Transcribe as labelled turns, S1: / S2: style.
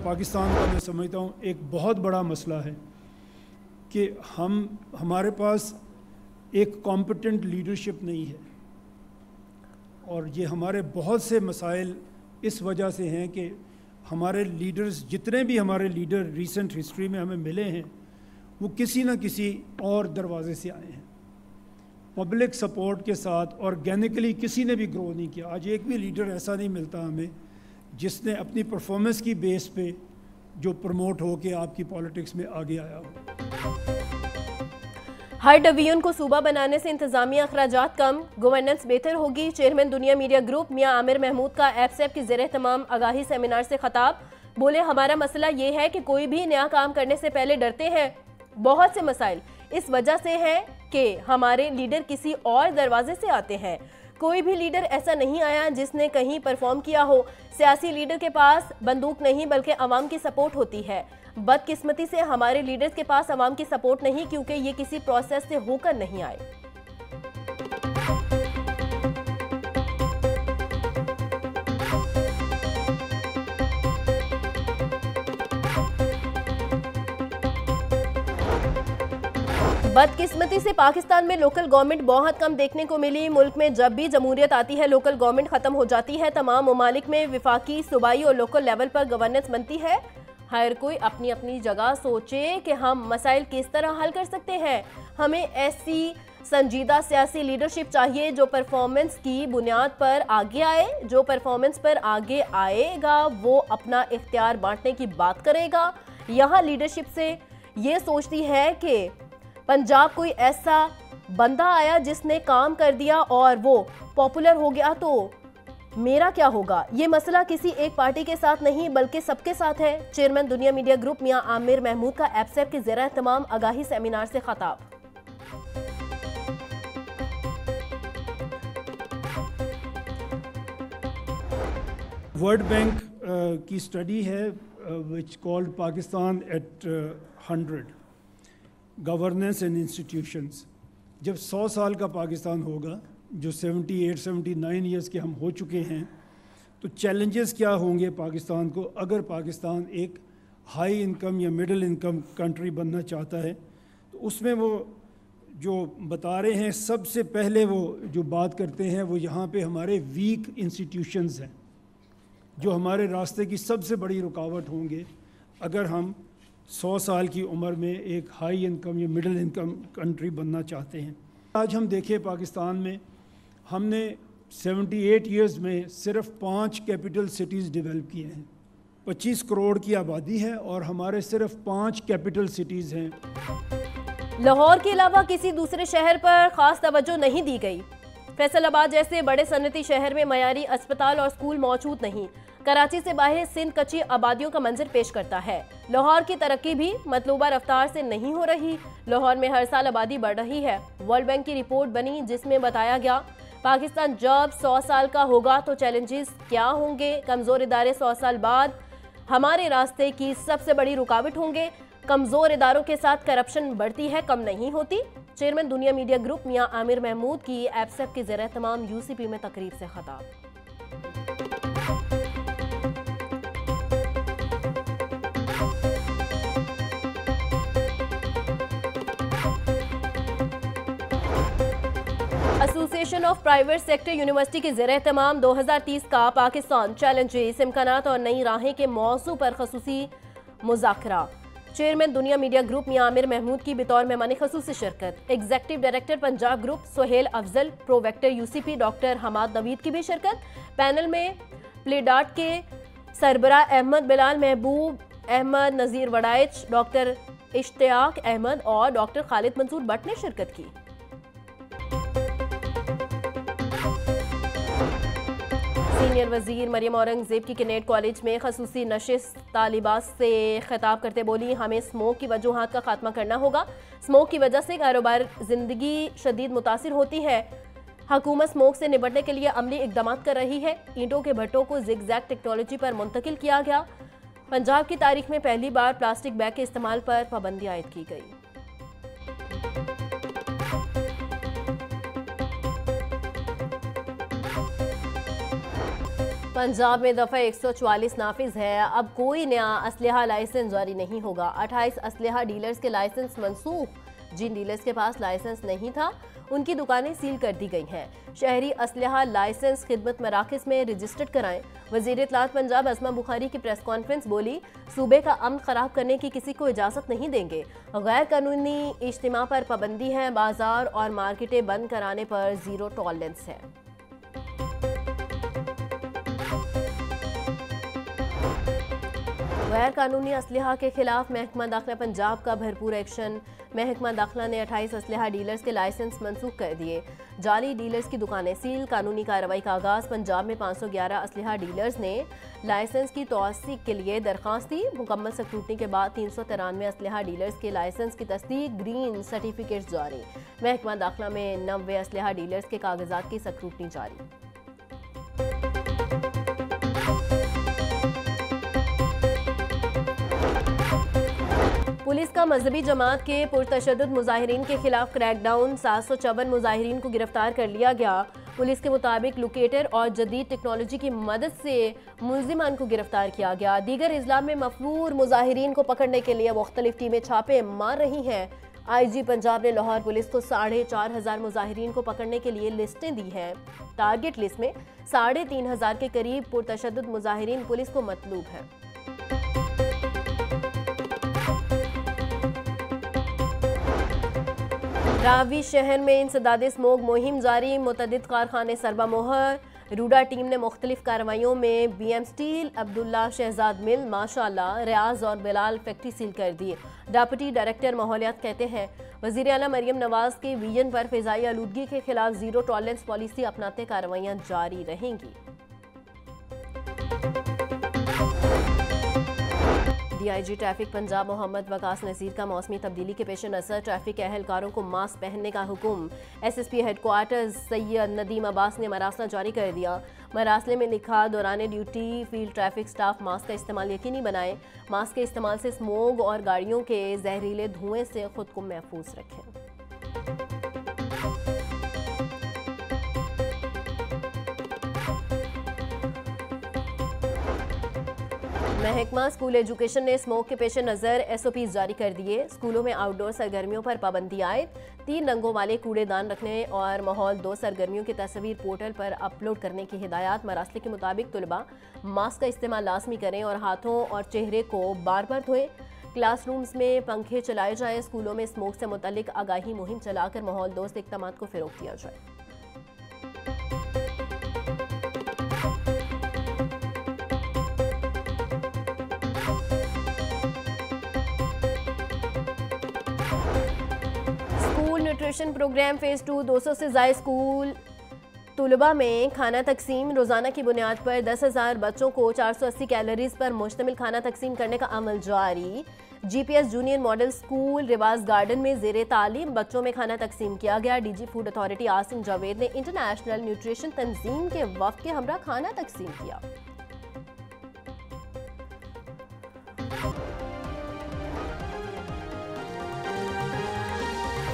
S1: पाकिस्तान का मैं समझता हूँ एक बहुत बड़ा मसला है कि हमारे पास एक कॉम्पिटेंट लीडरशिप नहीं है, और ये हमारे बहुत से मसाइल इस वजह से हैं कि हमारे लीडर्स, जितने भी हमारे लीडर रिसेंट हिस्ट्री में हमें मिले हैं, वो किसी न किसी और दरवाजे से आए हैं। पब्लिक सपोर्ट के साथ ऑर्गेनिकली किसी ने भी ग्रो नहीं किया। आज एक भी लीडर ऐसा नहीं मिलता हमें जिसने अपनी परफॉर्मेंस की बेस पे जो प्रमोट हो के आपकी पॉलिटिक्स में आगे आया हो।
S2: हर डिवीजन को सूबा बनाने से इंतजामिया अखराजात कम, गवर्नेंस बेहतर होगी। चेयरमैन दुनिया मीडिया ग्रुप मियां आमिर महमूद का एफसेप की ज़ेर तमाम आगाही सेमिनार से खताब। बोले, हमारा मसला ये है कि कोई भी नया काम करने से पहले डरते हैं। बहुत से मसाइल इस वजह से हैं कि हमारे लीडर किसी और दरवाजे से आते हैं। कोई भी लीडर ऐसा नहीं आया जिसने कहीं परफॉर्म किया हो। सियासी लीडर के पास बंदूक नहीं बल्कि अवाम की सपोर्ट होती है। बदकिस्मती से हमारे लीडर्स के पास अवाम की सपोर्ट नहीं, क्योंकि ये किसी प्रोसेस से होकर नहीं आए। बदकिस्मती से पाकिस्तान में लोकल गवर्नमेंट बहुत कम देखने को मिली। मुल्क में जब भी जमहूरियत आती है लोकल गवर्नमेंट खत्म हो जाती है। तमाम ममालिक में विफाकी, सूबाई और लोकल लेवल पर गवर्नेंस बनती है। हर कोई अपनी अपनी जगह सोचे कि हम मसाइल किस तरह हल कर सकते हैं। हमें ऐसी संजीदा सियासी लीडरशिप चाहिए जो परफॉर्मेंस की बुनियाद पर आगे आए। जो परफॉर्मेंस पर आगे आएगा वो अपना इख्तियार बांटने की बात करेगा। यहाँ लीडरशिप से ये सोचती है कि पंजाब कोई ऐसा बंदा आया जिसने काम कर दिया और वो पॉपुलर हो गया, तो मेरा क्या होगा। ये मसला किसी एक पार्टी के साथ नहीं बल्कि सबके साथ है। चेयरमैन दुनिया मीडिया ग्रुप मियां आमिर महमूद का एफसेप के ज़ेर तमाम आगाही सेमिनार से खताब।
S1: वर्ल्ड बैंक की स्टडी है which called Pakistan at 100 governance and institutions. जब 100 साल का पाकिस्तान होगा, जो 78-79 ईयर्स के हम हो चुके हैं, तो चैलेंजेस क्या होंगे पाकिस्तान को अगर पाकिस्तान एक हाई इनकम या मिडिल इनकम कंट्री बनना चाहता है। तो उसमें वो जो बता रहे हैं, सबसे पहले वो जो बात करते हैं वो यहाँ पे हमारे वीक इंस्टीट्यूशंस हैं, जो हमारे रास्ते की सबसे बड़ी रुकावट होंगे अगर हम 100 साल की उम्र में एक हाई इनकम या मिडिल इनकम कंट्री बनना चाहते हैं। आज हम देखें पाकिस्तान में हमने 78 ईयर्स में सिर्फ 5 कैपिटल सिटीज़ डेवलप किए हैं। 25 करोड़ की आबादी है और हमारे सिर्फ 5 कैपिटल सिटीज़ हैं।
S2: लाहौर के अलावा किसी दूसरे शहर पर खास तवज्जो नहीं दी गई। फैसलाबाद जैसे बड़े सनती शहर में मयारी अस्पताल और स्कूल मौजूद नहीं। कराची से बाहर सिंध कच्ची आबादियों का मंजर पेश करता है। लाहौर की तरक्की भी मतलूबा रफ्तार से नहीं हो रही। लाहौर में हर साल आबादी बढ़ रही है। वर्ल्ड बैंक की रिपोर्ट बनी जिसमें बताया गया पाकिस्तान जब 100 साल का होगा तो चैलेंजेस क्या होंगे। कमज़ोर इदारे 100 साल बाद हमारे रास्ते की सबसे बड़ी रुकावट होंगे। कमज़ोर इदारों के साथ करप्शन बढ़ती है, कम नहीं होती। चेयरमैन दुनिया मीडिया ग्रुप मियां आमिर महमूद की एफसेप की ज़ेर तमाम यूसीपी में तकरीर से खताब। Association of private sector university के ज़ेर तमाम 2030 का पाकिस्तान चैलेंजेस, इम्कानात और नई राहें के मौजू पर खसूसी मुज़ाकरा। चेयरमैन दुनिया मीडिया ग्रुप मियां आमिर महमूद की बतौर मेहमान खसूसी शिरकत। Executive director Punjab group Suhail Afzal, prorector UCP doctor Hammad Naveed की भी शिरकत। पैनल में प्लेडाट के सरबरा अहमद, बिलाल महबूब अहमद, नज़ीर वड़ाइच, डॉक्टर इश्तियाक अहमद और डॉक्टर खालिद मंसूर भट्ट ने शिरकत की। सीनियर वजीर मरियम औरंगजेब की कैनेट कॉलेज में खसूसी नशिस्त तालिबात से खिताब करते बोली, हमें स्मोक की वजूहात का खात्मा करना होगा। स्मोक की वजह से कारोबार जिंदगी शदीद मुतासिर होती है। हुकूमत स्मोक से निपटने के लिए अमली इकदाम कर रही है। ईंटों के भट्टों को जिगजैग टेक्नोलॉजी पर मुंतकिल किया गया। पंजाब की तारीख में पहली बार प्लास्टिक बैग के इस्तेमाल पर पाबंदी आयद की गई। पंजाब में दफ़ा 144 नाफिज है। अब कोई नया असलहा लाइसेंस जारी नहीं होगा। 28 असलहा डीलर्स के लाइसेंस मनसूख। जिन डीलर्स के पास लाइसेंस नहीं था उनकी दुकानें सील कर दी गई हैं। शहरी असलहा लाइसेंस खिदमत मराकज़ में रजिस्टर्ड कराएं। वज़ीर इत्तलात पंजाब असमा बुखारी की प्रेस कॉन्फ्रेंस बोली, सूबे का अमन ख़राब करने की किसी को इजाज़त नहीं देंगे। गैर कानूनी इज्तिमा पर पाबंदी है। बाजार और मार्केटें बंद कराने पर ज़ीरो टॉलरेंस है। गैर कानूनी असलहा के खिलाफ महकमा दाखिला पंजाब का भरपूर एक्शन। महकमा दाखिला ने 28 असलहा डीलर्स के लाइसेंस मनसूख कर दिए। जाली डीलर्स की दुकानें सील। कानूनी कार्रवाई का आगाज। पंजाब में 511 असलहा डीलर्स ने लाइसेंस की तौसीक के लिए दरख्वास्त दी। मुकम्मल स्क्रूटनी के बाद 393 असलहा डीलर्स के लाइसेंस की तस्दीक। ग्रीन सर्टिफिकेट जारी। महकमा दाखिला में 90 असलहा डीलर्स के कागजात की स्क्रूटनी जारी। पुलिस का मजहबी जमात के पुरतशद्दुद मुजाहिरीन के खिलाफ क्रैकडाउन। 754 मुजाहिरीन को गिरफ्तार कर लिया गया। पुलिस के मुताबिक लोकेटर और जदीद टेक्नोलॉजी की मदद से मुल्जिमान को गिरफ्तार किया गया। दीगर इजलाम में मफरूर मुजाहिरीन को पकड़ने के लिए मुख्तलिफ टीमें छापे मार रही हैं। IG पंजाब ने लाहौर पुलिस को 4500 मुजाहिरीन को पकड़ने के लिए लिस्टें दी हैं। टारगेट लिस्ट में 3500 के करीब पुरतशद्दुद मुजाहिरीन पुलिस को मतलूब है। रावी शहर में इंसदाद स्मोक मुहिम जारी। मुतअद्दिद कारखाने सरबा मोहर। रूडा टीम ने मुख्तलिफ कार्रवाइयों में BM स्टील, अब्दुल्ला शहजाद मिल, माशाअल्लाह, रियाज और बिलाल फैक्ट्री सील कर दी। डिप्टी डायरेक्टर माहौलियात कहते हैं, वज़ीर आला मरियम नवाज के विजन पर फ़िज़ाई आलूदगी के खिलाफ ज़ीरो टॉलरेंस पॉलिसी अपनाते कार्रवाइयाँ जारी रहेंगी। DIG ट्रैफिक पंजाब मोहम्मद वकास नज़ीर का मौसमी तब्दीली के पेश नज़र ट्रैफिक एहलकारों को मास्क पहनने का हुक्म। SSP हेडक्वार्टर्स सैयद नदीम अब्बास ने मरासला जारी कर दिया। मरासले में लिखा, दौरान duty field traffic staff mask का इस्तेमाल यकीनी बनाए। मास्क के इस्तेमाल से स्मोग और गाड़ियों के जहरीले धुएं से खुद को महफूज रखें। महकमा स्कूल एजुकेशन ने स्मोक के पेश नज़र SOPs जारी कर दिए। स्कूलों में आउटडोर सरगर्मियों पर पाबंदी आयद। 3 रंगों वाले कूड़ेदान रखने और माहौल 2 सरगर्मियों की तस्वीर पोर्टल पर अपलोड करने की हिदायत। मरासले के मुताबिक तुलबा मास्क का इस्तेमाल लाजमी करें और हाथों और चेहरे को बार बार धोएं। क्लासरूम्स में पंखे चलाए जाएं। स्कूलों में स्मोक से मुतल्लिक आगाही मुहिम चलाकर माहौल दोस्त इक़दामात को फ़रोग़ दिया जाए। न्यूट्रिशन प्रोग्राम फेज़ 2 200 से ज़ायद स्कूल तुलबा में खाना तकसीम। रोज़ाना की बुनियाद पर 10,000 बच्चों को 480 कैलोरीज पर मुश्तमिल खाना तकसीम करने का अमल जारी। GPS जूनियर मॉडल स्कूल रिवाज गार्डन में ज़ेरे तालीम बच्चों में खाना तकसीम किया गया। DG food authority Asim Javed ने इंटरनेशनल न्यूट्रिशन तंजीम के वफ़द के हमरा खाना तकसीम किया।